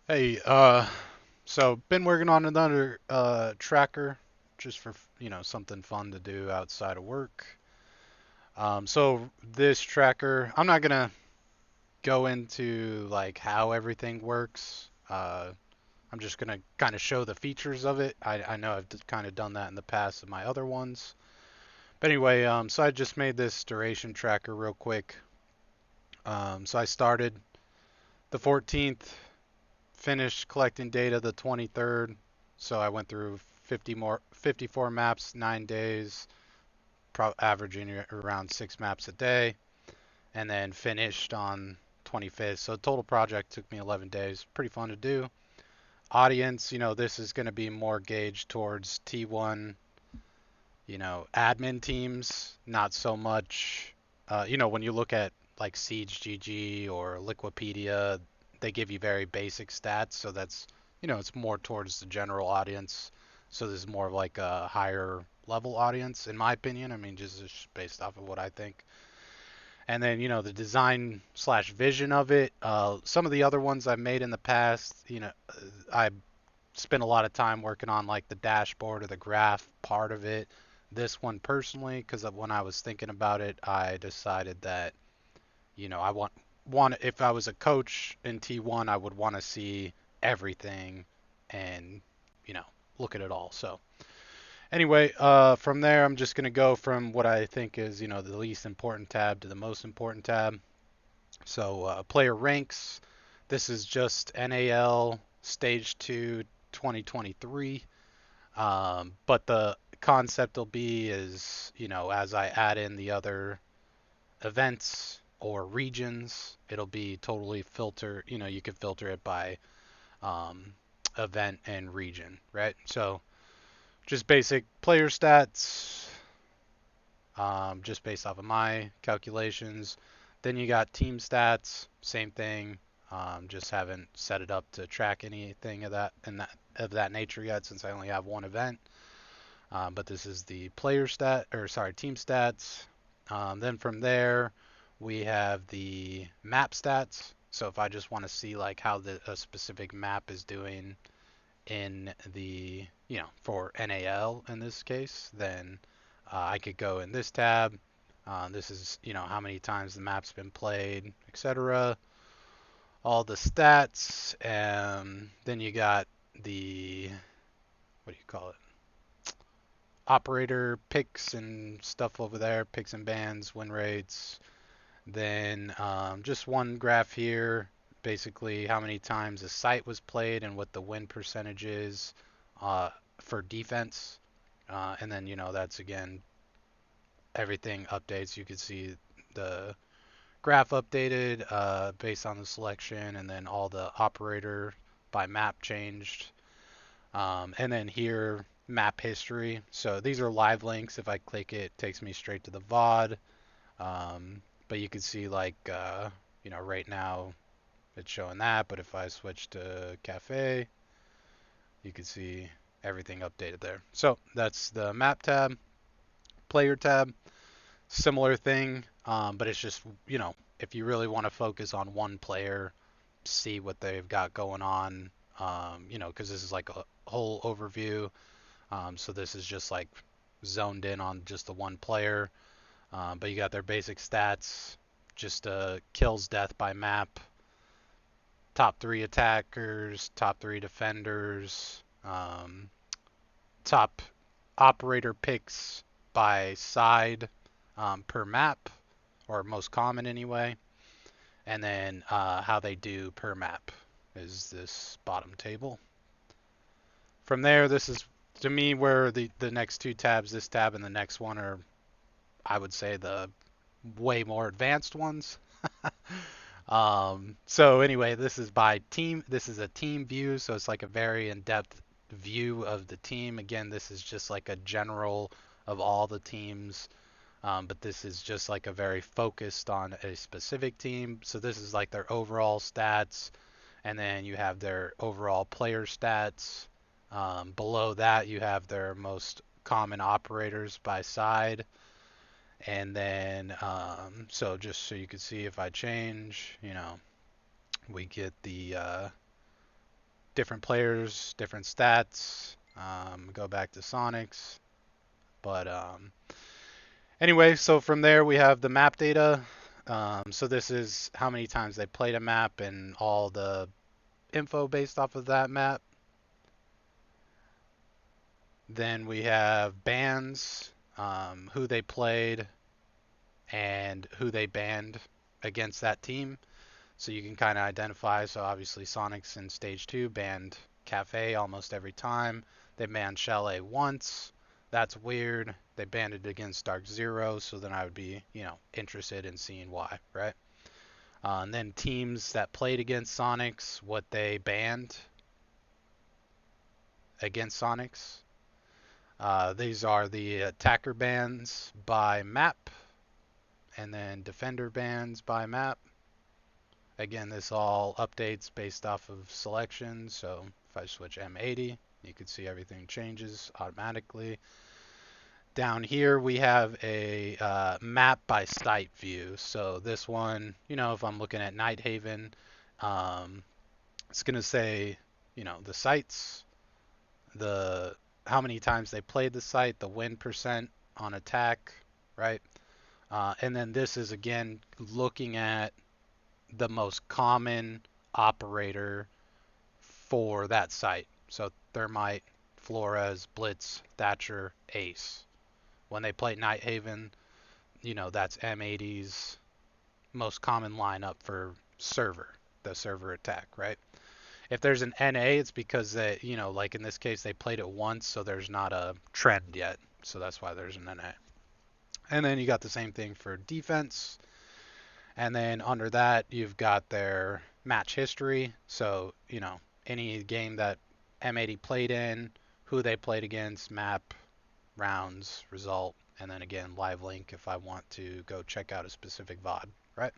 Hey, so been working on another tracker just for, something fun to do outside of work. So this tracker, I'm not gonna go into like how everything works. I'm just gonna kind of show the features of it. I know I've kind of done that in the past in my other ones. But anyway, so I just made this duration tracker real quick. So I started the 14th, finished collecting data the 23rd. So I went through 54 maps, 9 days, averaging around 6 maps a day, and then finished on 25th. So total project took me 11 days. Pretty fun to do. Audience, this is going to be more gauged towards T1, admin teams, not so much. When you look at like Siege GG or Liquipedia, they give you very basic stats, so it's more towards the general audience. So this is more of like a higher level audience, in my opinion. I mean, just based off of what I think. And then, the design slash vision of it. Some of the other ones I've made in the past, I spent a lot of time working on like the dashboard or the graph part of it. This one personally, because when I was thinking about it, I decided that I want if I was a coach in T1, I would want to see everything and you know look at it all. So anyway, from there, I'm just gonna go from what I think is the least important tab to the most important tab. So player ranks. This is just NAL Stage 2 2023. But the concept will be is, as I add in the other events or regions, it'll be totally filter. You can filter it by um, event and region, right? So just basic player stats, just based off of my calculations. Then you got team stats, same thing. Just haven't set it up to track anything of that nature yet, since I only have one event. But this is the player stat, or sorry, team stats. Then from there, we have the map stats. So if I just want to see like how a specific map is doing in for NAL in this case, then I could go in this tab. This is, how many times the map's been played, etc. All the stats, and then you got the, what do you call it? Operator picks and stuff over there, picks and bans, win rates. Then just one graph here, basically how many times a site was played and what the win percentage is uh, for defense. And then, that's again, everything updates. You can see the graph updated based on the selection, and then all the operator by map changed. And then here, map history. So these are live links. If I click it, it takes me straight to the VOD. But you can see like, right now it's showing that. But if I switch to Cafe, you can see everything updated there. So that's the map tab, player tab, similar thing. But it's just, if you really want to focus on one player, see what they've got going on, because this is like a whole overview. So this is just like zoned in on just the one player. But you got their basic stats, just kills, death by map, top three attackers, top three defenders, top operator picks by side per map, or most common anyway, and then how they do per map is this bottom table. From there, this is to me where the next two tabs, this tab and the next one, are, I would say, the way more advanced ones. So anyway, this is by team. This is a team view, so it's like a very in-depth view of the team. Again, this is just like a general of all the teams, but this is just like a very focused on a specific team. So this is like their overall stats, and then you have their overall player stats. Below that, you have their most common operators by side. And then, so just so you can see, if I change, we get the different players, different stats. Go back to Sonics. But anyway, so from there we have the map data. So this is how many times they played a map and all the info based off of that map. Then we have bans, who they played and who they banned against that team. So you can kind of identify. So obviously Sonics in Stage 2 banned Cafe almost every time. They banned Chalet once. That's weird. They banned it against Dark Zero, so then I would be, interested in seeing why, right? And then teams that played against Sonics, what they banned against Sonics. These are the attacker bans by map, and then defender bans by map. Again, this all updates based off of selection. So if I switch M80, you can see everything changes automatically. Down here we have a map by site view. So this one, if I'm looking at Nighthaven, um, it's going to say, the sites, the how many times they played the site, the win percent on attack, right? And then this is again looking at the most common operator for that site. So Thermite, Flores, Blitz, Thatcher, Ace. When they play Nighthaven, that's M80's most common lineup for server, the server attack, right? If there's an NA, it's because they, like in this case, they played it once, so there's not a trend yet. So that's why there's an NA. And then you got the same thing for defense. And then under that, you've got their match history. So, any game that M80 played in, who they played against, map, rounds, result, and then again, live link if I want to go check out a specific VOD, right?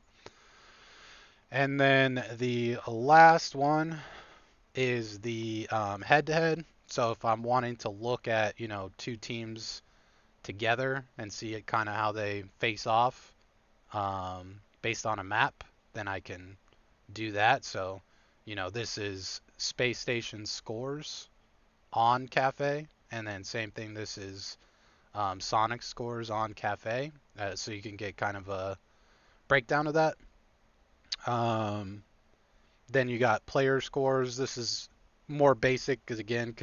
And then the last one is the head-to-head. So if I'm wanting to look at, two teams together and see it kind of how they face off, based on a map, then I can do that. So, this is Space Station scores on Cafe, and then same thing. This is Sonic scores on Cafe, so you can get kind of a breakdown of that. Um, then you got player scores. This is more basic because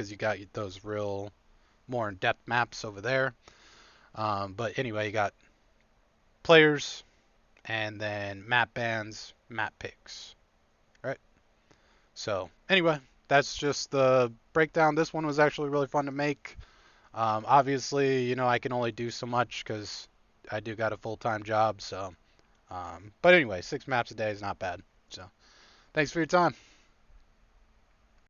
you got those real more in-depth maps over there. But anyway, you got players, and then map bans, map picks, right? So anyway, that's just the breakdown. This one was actually really fun to make. Obviously, I can only do so much because I do got a full-time job. So, but anyway, 6 maps a day is not bad. So thanks for your time.